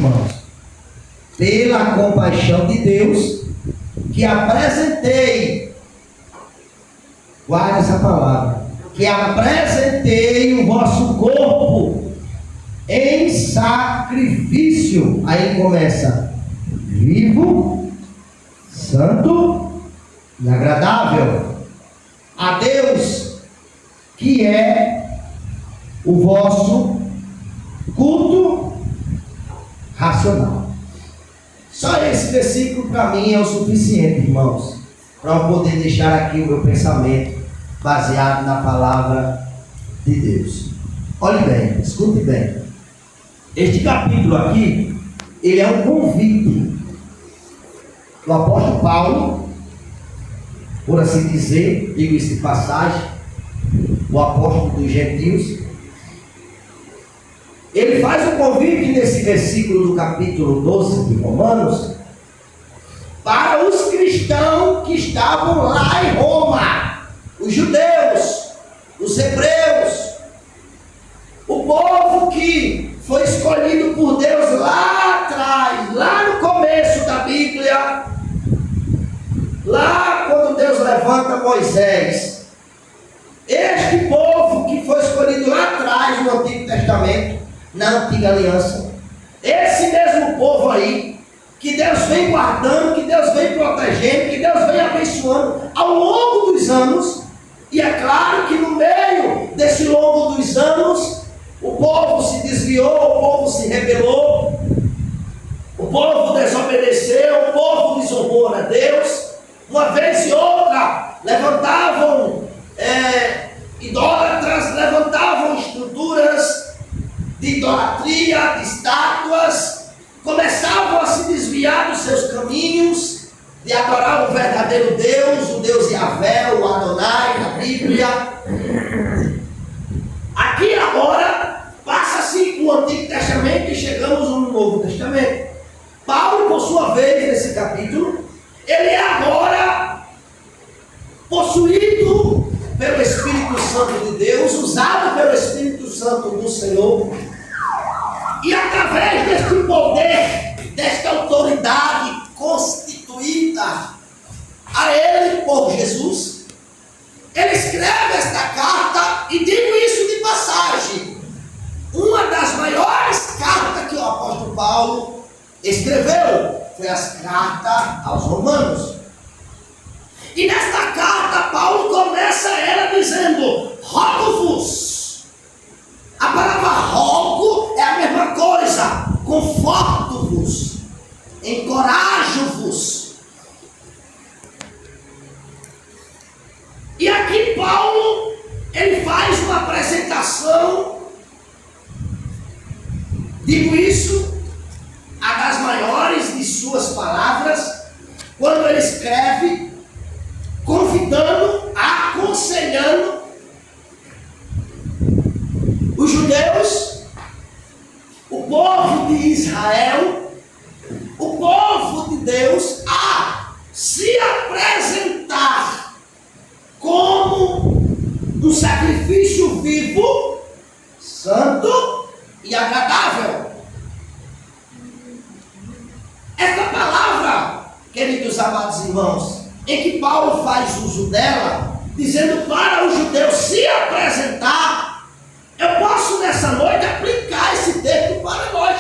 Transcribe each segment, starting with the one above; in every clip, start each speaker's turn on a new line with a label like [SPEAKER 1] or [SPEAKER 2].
[SPEAKER 1] irmãos, pela compaixão de Deus, que apresentei, guarda essa palavra, que apresentei o vosso corpo em sacrifício, aí começa, vivo, santo e agradável a Deus, que é o vosso culto racional. Só esse versículo para mim é o suficiente, irmãos, para eu poder deixar aqui o meu pensamento baseado na palavra de Deus. Olhe bem, escute bem. Este capítulo aqui, ele é um convite do apóstolo Paulo, por assim dizer, digo isso de passagem, o apóstolo dos gentios. Ele faz um convite nesse versículo do capítulo 12 de Romanos para os cristãos que estavam lá em Roma, os judeus, os hebreus, o povo que foi escolhido por Deus lá atrás, lá no começo da Bíblia, lá quando Deus levanta Moisés. Este povo que foi escolhido lá atrás no Antigo Testamento, na Antiga Aliança, esse mesmo povo aí, que Deus vem guardando, que Deus vem protegendo, que Deus vem abençoando ao longo dos anos. E é claro que no meio desse longo dos anos, o povo se desviou, o povo se rebelou, o povo desobedeceu, o povo desonrou a Deus. Uma vez e outra levantavam idólatras, levantavam estruturas de idolatria, de estátuas, começavam a se desviar dos seus caminhos, de adorar o verdadeiro Deus, o Deus Yahvé, o Adonai, na Bíblia. Aqui agora, passa-se o Antigo Testamento e chegamos no Novo Testamento. Paulo, por sua vez, nesse capítulo, ele é agora possuído pelo Espírito Santo de Deus, usado pelo Espírito Santo do Senhor, e através deste poder, desta autoridade constituída a ele por Jesus, ele escreve esta carta. E digo isso de passagem, uma das maiores cartas que o apóstolo Paulo escreveu foi as cartas aos Romanos. E nesta carta Paulo começa ela dizendo: rogo-vos. A palavra rogo é a mesma coisa, conforto-vos, encorajo-vos. E aqui Paulo, ele faz uma apresentação, digo isso, a das maiores de suas palavras, quando ele escreve, convidando, aconselhando os judeus, o povo de Israel, o povo de Deus, a se apresentar como um sacrifício vivo, santo e agradável. Esta palavra, queridos amados irmãos, em que Paulo faz uso dela, dizendo para os judeus se apresentar, eu posso nessa noite aplicar esse texto para nós,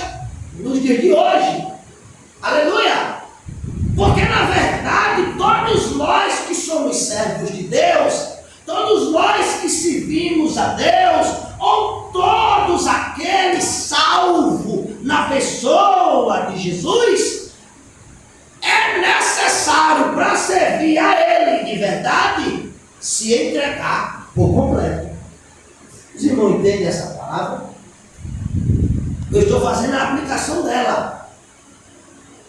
[SPEAKER 1] nos dias de hoje. Aleluia! Porque na verdade, todos nós que somos servos de Deus, todos nós que servimos a Deus, ou todos aqueles salvos na pessoa de Jesus, é necessário, para servir a Ele de verdade, se entregar por completo. Os irmãos entendem essa palavra? Eu estou fazendo a aplicação dela.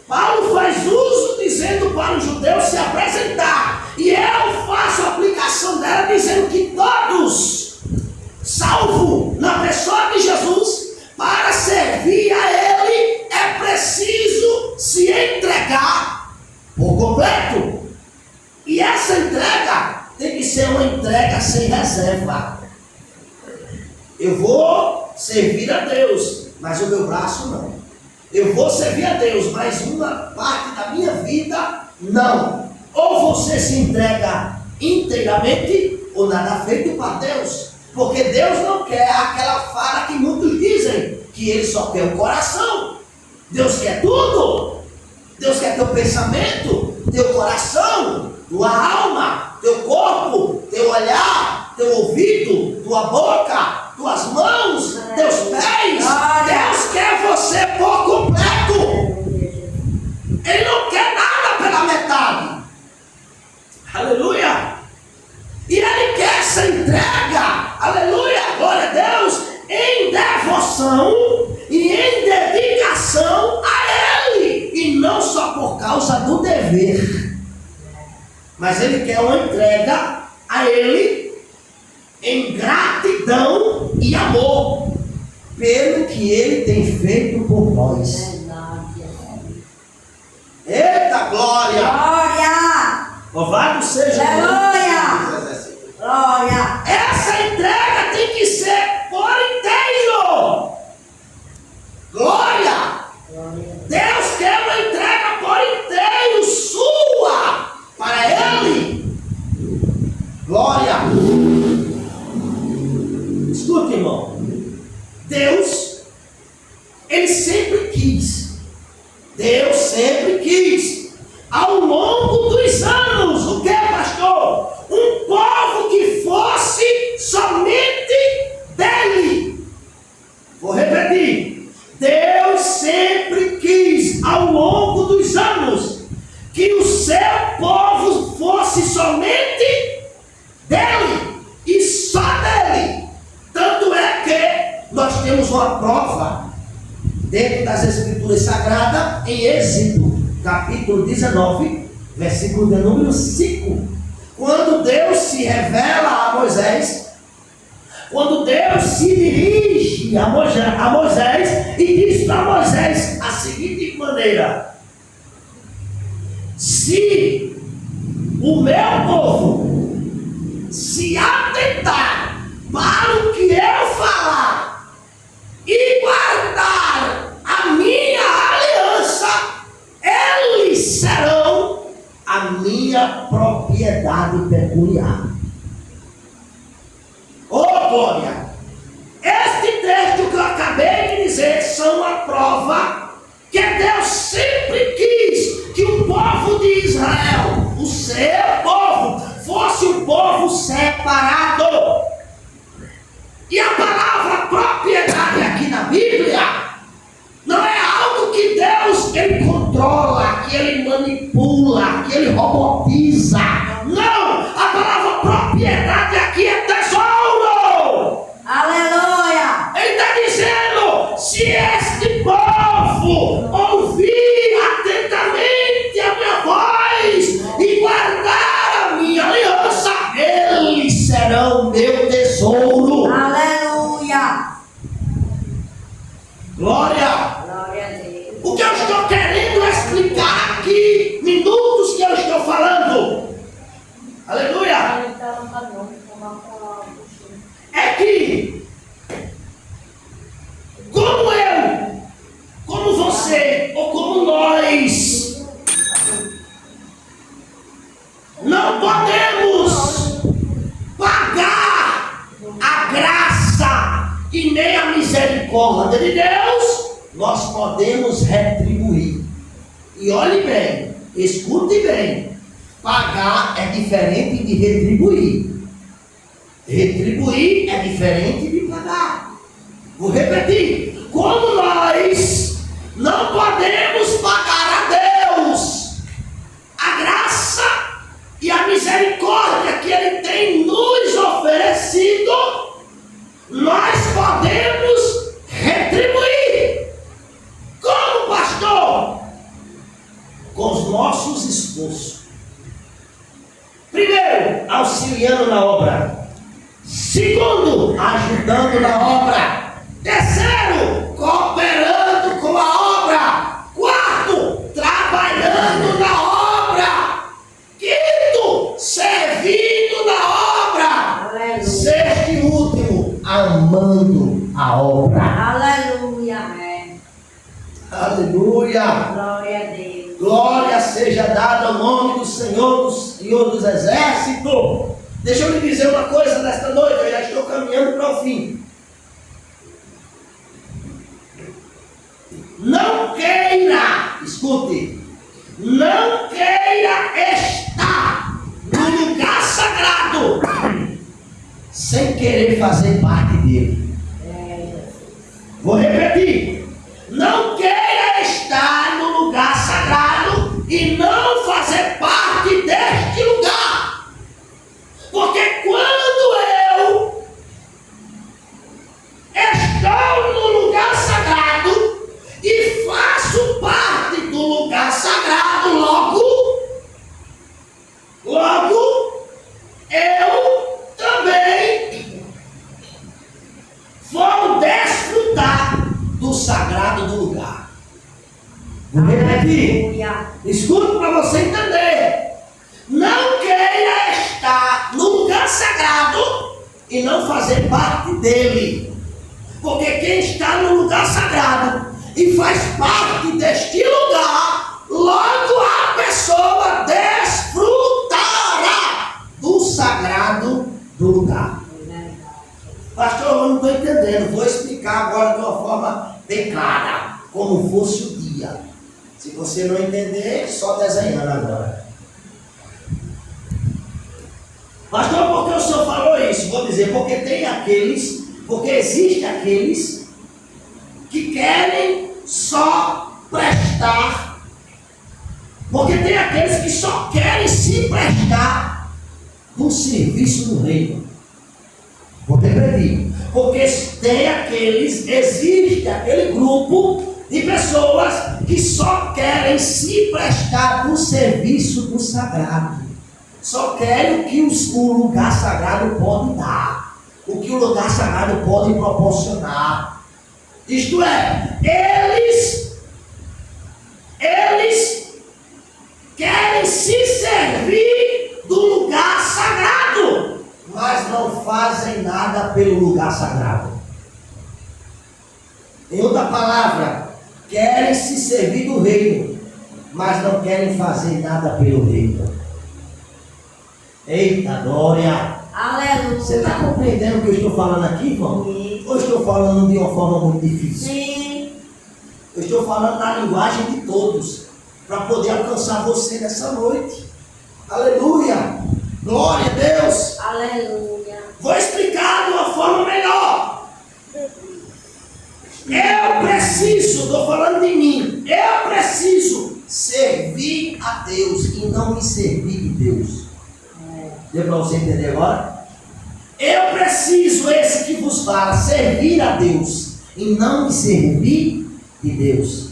[SPEAKER 1] Paulo faz uso dizendo para os judeus se apresentar, e eu faço a aplicação dela dizendo que todos, salvo na pessoa de Jesus, para servir a Ele é preciso se entregar por completo. E essa entrega tem que ser uma entrega sem reserva. Eu vou servir a Deus, mas o meu braço não. Eu vou servir a Deus, mas uma parte da minha vida, não. Ou você se entrega inteiramente, ou nada feito para Deus. Porque Deus não quer aquela fala que muitos dizem, que Ele só quer o coração. Deus quer tudo. Deus quer teu pensamento, teu coração, tua alma, teu corpo, teu olhar, teu ouvido, tua boca, tuas mãos, teus pés. Deus quer você por completo. Ele não quer nada pela metade. Aleluia. E Ele quer essa entrega. Aleluia. Glória a Deus. Em devoção e em dedicação a Ele. E não só por causa do dever. Mas Ele quer uma entrega a Ele em gratidão e amor pelo que Ele tem feito por nós. Eita glória!
[SPEAKER 2] Glória!
[SPEAKER 1] Louvado seja
[SPEAKER 2] Deus! Glória!
[SPEAKER 1] Essa entrega tem que ser por inteiro. Glória! Deus quer uma entrega por inteiro sua para Ele. Glória! Escuta, irmão. Deus, Ele sempre quis. Deus sempre quis. Ao longo dos anos, o que, pastor? Um povo que fosse somente dele. Vou repetir. Deus sempre quis, ao longo dos anos, que o seu povo fosse somente dele e só dele. Tanto é que nós temos uma prova dentro das Escrituras Sagradas em Êxodo, capítulo 19, versículo de número 5. Quando Deus se revela a Moisés, quando Deus se dirige a Moisés e diz para Moisés a seguinte maneira: se o meu povo se atentar para o que eu falar e guardar a minha aliança, eles serão a minha propriedade peculiar. Oh glória! Este texto que eu acabei de dizer são a prova que Deus sempre quis que o povo de Israel, o seu povo, fosse um povo separado. E a palavra propriedade aqui na Bíblia não é algo que Deus ele controla, que ele manipula, que ele robotiza. Não! A palavra propriedade aqui é tesouro.
[SPEAKER 2] Aleluia!
[SPEAKER 1] Ele está dizendo: se este povo ouvir atentamente a minha voz e guardar a minha aliança, eles serão meu tesouro.
[SPEAKER 2] Aleluia!
[SPEAKER 1] Glória!
[SPEAKER 2] Glória a Deus!
[SPEAKER 1] O que eu estou querendo explicar aqui, minutos que eu estou falando, aleluia, é que como eu, como você ou como nós não podemos pagar a graça e nem a misericórdia de Deus, nós podemos retribuir. E olhe bem, escute bem, pagar é diferente de retribuir. Retribuir é diferente de pagar. Vou repetir. Como nós não podemos pagar a Deus a graça e a misericórdia que Ele tem nos oferecido, nós podemos retribuir. Como, pastor? Com os nossos esforços. Primeiro, auxiliando na obra. Segundo, ajudando na obra. Terceiro, cooperando com a obra. Quarto, trabalhando na obra. Quinto, servindo na obra.
[SPEAKER 2] Aleluia!
[SPEAKER 1] Sexto e último, amando a obra.
[SPEAKER 2] Aleluia!
[SPEAKER 1] Aleluia. Aleluia.
[SPEAKER 2] Glória a Deus.
[SPEAKER 1] Glória seja dada ao nome do Senhor dos Exércitos. Deixa eu lhe dizer uma coisa nesta noite, eu já estou caminhando para o fim. Não queira, escute, não queira estar no lugar sagrado sem querer fazer parte dele. Vou repetir, não queira estar no lugar sagrado e não fazer parte deste lugar. Porque quando eu estou no lugar sagrado e faço parte do lugar sagrado, logo eu também vou desfrutar do sagrado do lugar. Vou repetir.
[SPEAKER 2] Aleluia.
[SPEAKER 1] Escute para você entender. Não queira estar no lugar sagrado e não fazer parte dele. Porque quem está no lugar sagrado e faz parte deste lugar, logo a pessoa desfrutará do sagrado do lugar. Pastor, eu não estou entendendo. Vou explicar agora de uma forma bem clara, como fosse o dia. Se você não entender, só desenhando agora. Pastor, por que o senhor falou isso? Vou dizer, porque existem aqueles que querem só prestar. Porque tem aqueles que só querem se prestar no serviço do reino. Vou repetir, porque existe aquele grupo de pessoas que só querem se prestar no serviço do sagrado. Só querem o que o lugar sagrado pode dar, o que o lugar sagrado pode proporcionar. Isto é, eles querem se servir do lugar sagrado, mas não fazem nada pelo lugar sagrado. Em outra palavra, querem se servir do reino, mas não querem fazer nada pelo reino. Eita glória!
[SPEAKER 2] Aleluia.
[SPEAKER 1] Você está compreendendo o que eu estou falando aqui, irmão?
[SPEAKER 2] Sim.
[SPEAKER 1] Ou estou falando de uma forma muito difícil?
[SPEAKER 2] Sim.
[SPEAKER 1] Eu estou falando na linguagem de todos, para poder alcançar você nessa noite. Aleluia! Glória a Deus!
[SPEAKER 2] Aleluia.
[SPEAKER 1] Vou explicar de uma forma melhor. Eu preciso, estou falando de mim, eu preciso servir a Deus e não me servir de Deus. Deu para você entender agora? Eu preciso, esse que vos fala, servir a Deus e não me servir de Deus.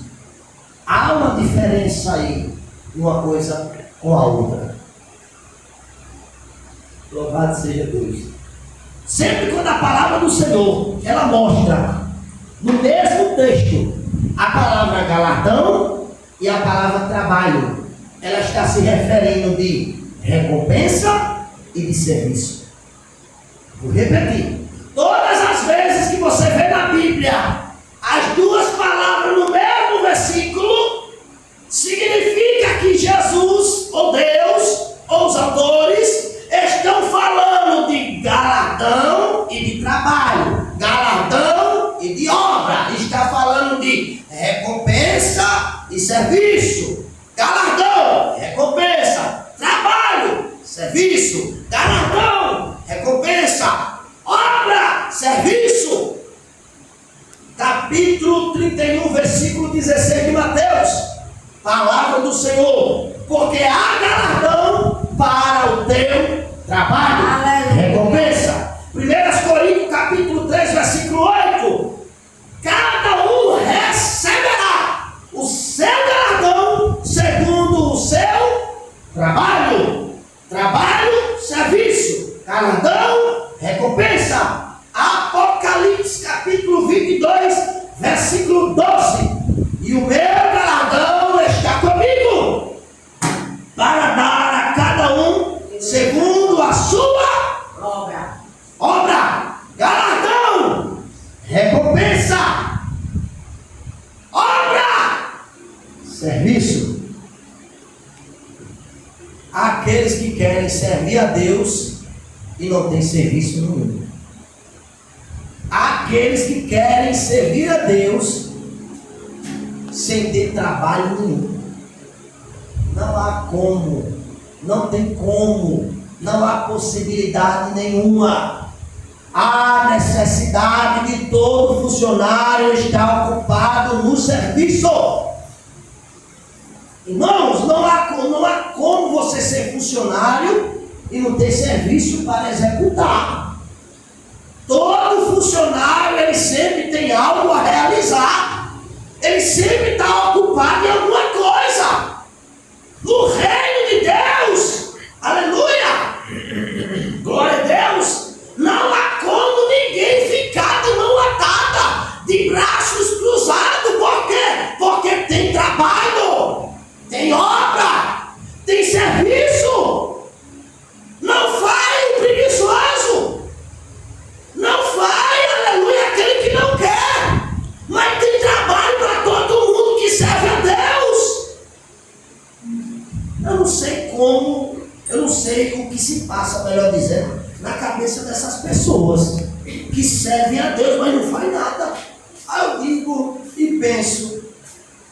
[SPEAKER 1] Há uma diferença aí de uma coisa com a outra. Louvado seja Deus. Sempre quando a palavra do Senhor, ela mostra no mesmo texto a palavra galardão e a palavra trabalho, ela está se referindo de recompensa e de serviço. Vou repetir. Todas as vezes que você vê na Bíblia as duas palavras no mesmo versículo, significa que Jesus, ou Deus, ou os autores, estão falando de galardão e de trabalho, galardão e de obra. Está falando de recompensa e serviço. Galardão, recompensa, trabalho, serviço, galardão, recompensa, obra, serviço. Capítulo 31, versículo 16 de Mateus. Palavra do Senhor. Porque há galardão para o teu trabalho.
[SPEAKER 2] Aleluia.
[SPEAKER 1] Recompensa. 1 Coríntios, capítulo 3, versículo 8. Cada um receberá o seu galardão segundo o seu trabalho. Trabalho, serviço. Galardão, recompensa. Apocalipse, capítulo 22, versículo 12. E o meu galardão está comigo, para dar a cada um segundo a sua Serviço. Há aqueles que querem servir a Deus e não tem serviço nenhum. Há aqueles que querem servir a Deus sem ter trabalho nenhum. Não há como, não tem como, não há possibilidade nenhuma. Há necessidade de todo funcionário estar ocupado no serviço. Irmãos, não há como você ser funcionário e não ter serviço para executar. Todo funcionário, ele sempre tem algo a realizar. Ele sempre está ocupado em alguma coisa. No reino de Deus, aleluia, glória a Deus, não há como ninguém ficar de mão atada, de braços cruzados. Por quê? Porque tem trabalho, tem obra, tem serviço. Não vai o preguiçoso, não vai, aleluia, aquele que não quer, mas tem trabalho para todo mundo que serve a Deus. Eu não sei como, eu não sei o que se passa, melhor dizendo, na cabeça dessas pessoas que servem a Deus, mas não faz nada. Aí eu digo e penso,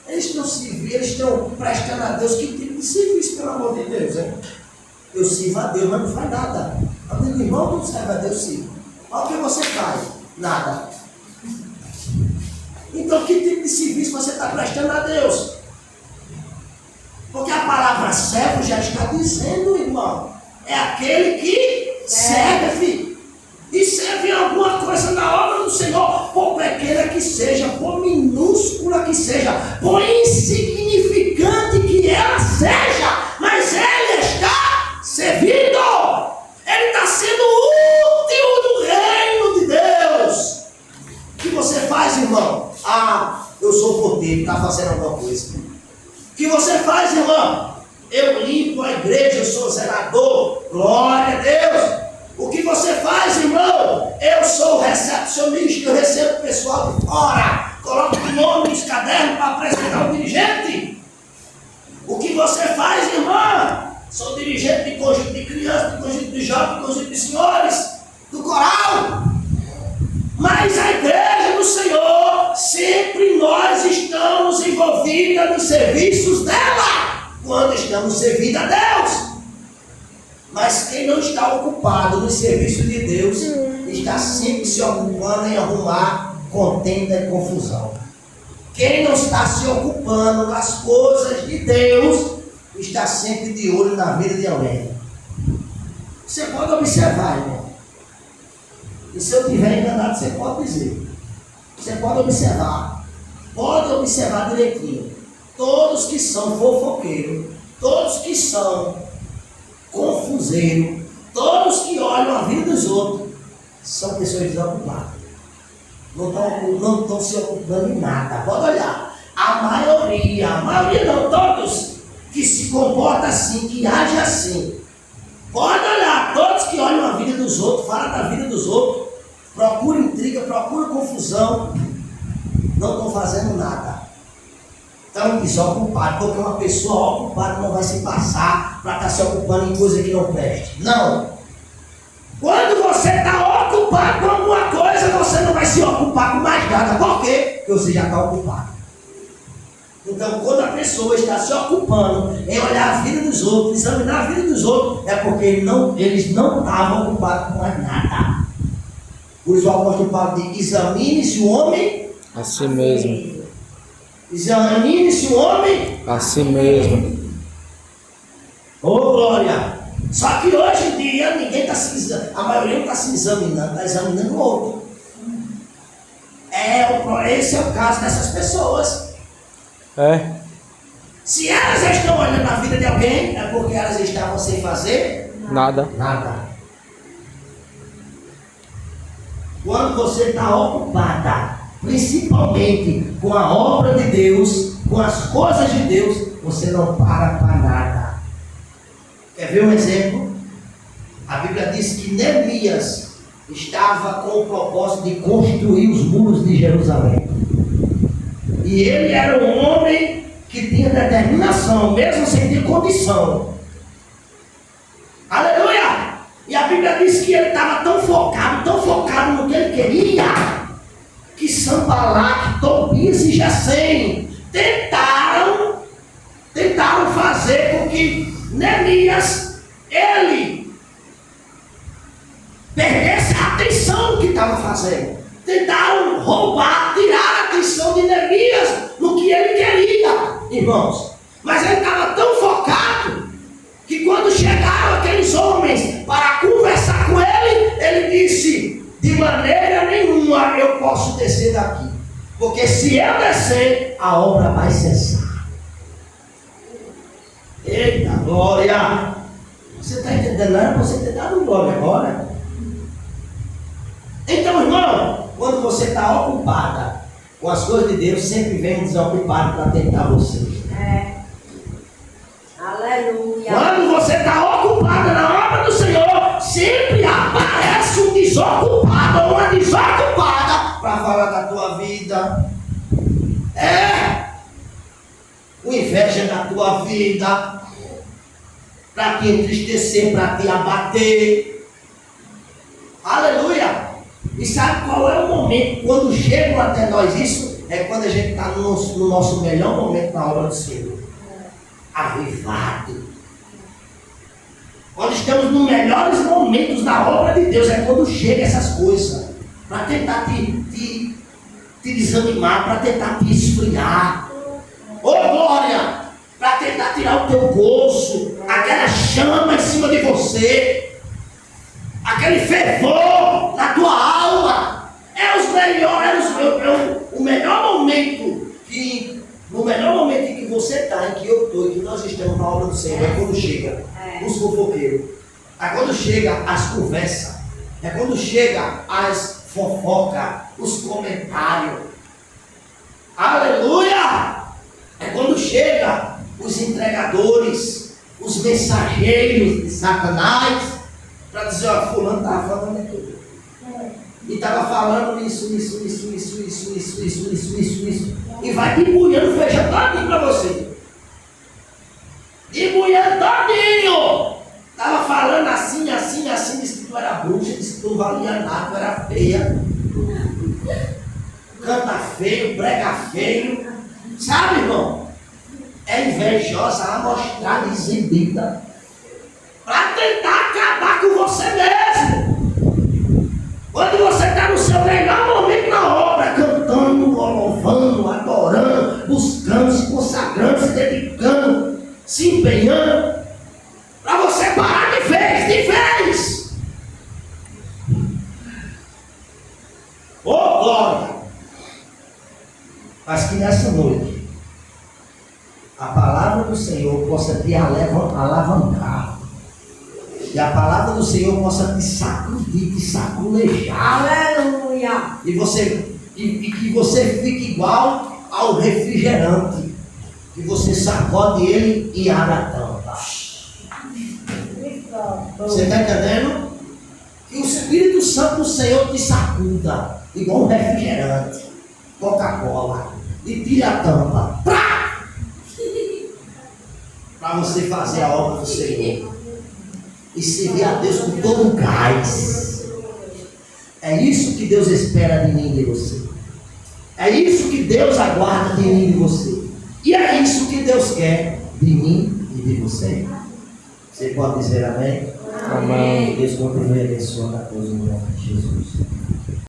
[SPEAKER 1] eles estão prestando a Deus que tipo de serviço, pelo amor de Deus, hein? Eu sirvo a Deus, mas não faz nada. Eu digo, irmão, tu serve a Deus, sim. Olha o que você faz, nada. Então que tipo de serviço você está prestando a Deus? Porque a palavra servo já está dizendo, irmão, é aquele que serve. E serve em alguma coisa na obra do Senhor, por pequena que seja, por minúscula que seja, por insignificante que ela seja, mas ele está servindo. Ele está sendo útil no reino de Deus. O que você faz, irmão? Ah, eu sou porteiro, está fazendo alguma coisa. O que você faz, irmão? Eu limpo a igreja, eu sou zelador. Glória a Deus. O que você faz, irmão? Eu sou recepcionista, eu recebo o pessoal de fora. Coloco o nome nos cadernos para apresentar o dirigente. O que você faz, irmão? Sou dirigente de conjunto de crianças, de conjunto de jovens, de conjunto de senhores, do coral. Mas a igreja do Senhor, sempre nós estamos envolvidos nos serviços dela, quando estamos servindo a Deus. Mas quem não está ocupado no serviço de Deus, está sempre se ocupando em arrumar contenda e confusão. Quem não está se ocupando nas coisas de Deus, está sempre de olho na vida de alguém. Você pode observar, irmão. E se eu estiver enganado, você pode dizer. Você pode observar. Pode observar direitinho. Todos que são fofoqueiros, todos que são confuseiros, todos que olham a vida dos outros, são pessoas desocupadas. Não estão se ocupando em nada. Pode olhar. A maioria não, todos que se comportam assim, que agem assim. Pode olhar, todos que olham a vida dos outros, falam da vida dos outros, procuram intriga, procuram confusão, não estão fazendo nada. Estão desocupados, porque uma pessoa ocupada não vai se passar para estar se ocupando em coisa que não preste. Não. Quando você está ocupado com alguma coisa, você não vai se ocupar com mais nada. Por quê? Porque você já está ocupado. Então, quando a pessoa está se ocupando em olhar a vida dos outros, examinar a vida dos outros, é porque eles não estavam ocupados com mais nada. Por isso o apóstolo Paulo diz: examine-se o homem
[SPEAKER 3] a si mesmo.
[SPEAKER 1] Examine-se o homem
[SPEAKER 3] a si mesmo.
[SPEAKER 1] Oh, glória! Só que hoje em dia ninguém está a maioria não está se examinando, está examinando o outro. Esse é o caso dessas pessoas. Se elas estão olhando a vida de alguém, é porque elas estavam sem fazer
[SPEAKER 3] nada.
[SPEAKER 1] Quando você está ocupada, principalmente com a obra de Deus, com as coisas de Deus, você não para nada. Quer ver um exemplo? A Bíblia diz que Neemias estava com o propósito de construir os muros de Jerusalém. E ele era um homem que tinha tinha determinação, mesmo sem ter condição. Aleluia! E a Bíblia diz que ele estava tão focado no que ele queria, que Sanbalate, Tobias e Gesem tentaram fazer com que Neemias, ele perdesse a atenção do que estava fazendo. Tentaram roubar, tirar a atenção de Neemias no que ele queria, irmãos. Mas ele estava tão focado que quando chegaram aqueles homens para conversar com ele, ele disse: de maneira nenhuma eu posso descer daqui, porque se eu descer, a obra vai cessar. Eita glória! Você está entendendo? Não era para você ter dado glória agora? Então, irmão, quando você está ocupada com as coisas de Deus, sempre vem um desocupado para tentar você.
[SPEAKER 2] Aleluia.
[SPEAKER 1] Quando você está ocupada na obra do Senhor, sempre aparece um desocupado ou uma desocupada para falar da tua vida. O inveja da tua vida, para te entristecer, para te abater. Aleluia! E sabe qual é o momento quando chegam até nós isso? É quando a gente está no nosso melhor momento na obra do Senhor. Avivado. Quando estamos nos melhores momentos da obra de Deus, é quando chega essas coisas para tentar te desanimar, para tentar te esfriar. Ô glória! Para tentar tirar o teu gozo, aquela chama em cima de você, aquele fervor na tua alma. O melhor momento no melhor momento em que você está, em que eu estou, em que nós estamos na obra do Senhor, é quando chega os fofoqueiros, é quando chega as conversas, é quando chega as fofocas, os comentários. Aleluia! É quando chega os entregadores, os mensageiros de Satanás, para dizer: ó, fulano estava falando aquilo. E estava falando isso. E vai debulhando, fecha todinho para você. Debulhando todinho. Estava falando assim, disse que tu era bruxa, disse que tu não valia nada, tu era feia. Canta feio, prega feio. Sabe, irmão? É invejosa, amostrada, exibida, para tentar acabar com você mesmo. Quando você está no seu melhor momento na obra, cantando, louvando, adorando, buscando, se consagrando, se dedicando, se empenhando, para você parar de vez. Oh, glória! Mas que nessa noite a palavra do Senhor possa te alavancar. E a palavra do Senhor possa te sacudir, te saculejar.
[SPEAKER 2] Aleluia.
[SPEAKER 1] E que você fique igual ao refrigerante. Que você sacode ele e abre a tampa. Você está entendendo? Que o Espírito Santo do Senhor te sacuda, igual um refrigerante, Coca-Cola, e tire a tampa. Para você fazer a obra do Senhor. E servir a Deus com todo o gás. É isso que Deus espera de mim e de você. É isso que Deus aguarda de mim e de você. E é isso que Deus quer de mim e de você. Você pode dizer amém?
[SPEAKER 3] Amém.
[SPEAKER 1] Deus continue abençoando a todos no nome de Jesus.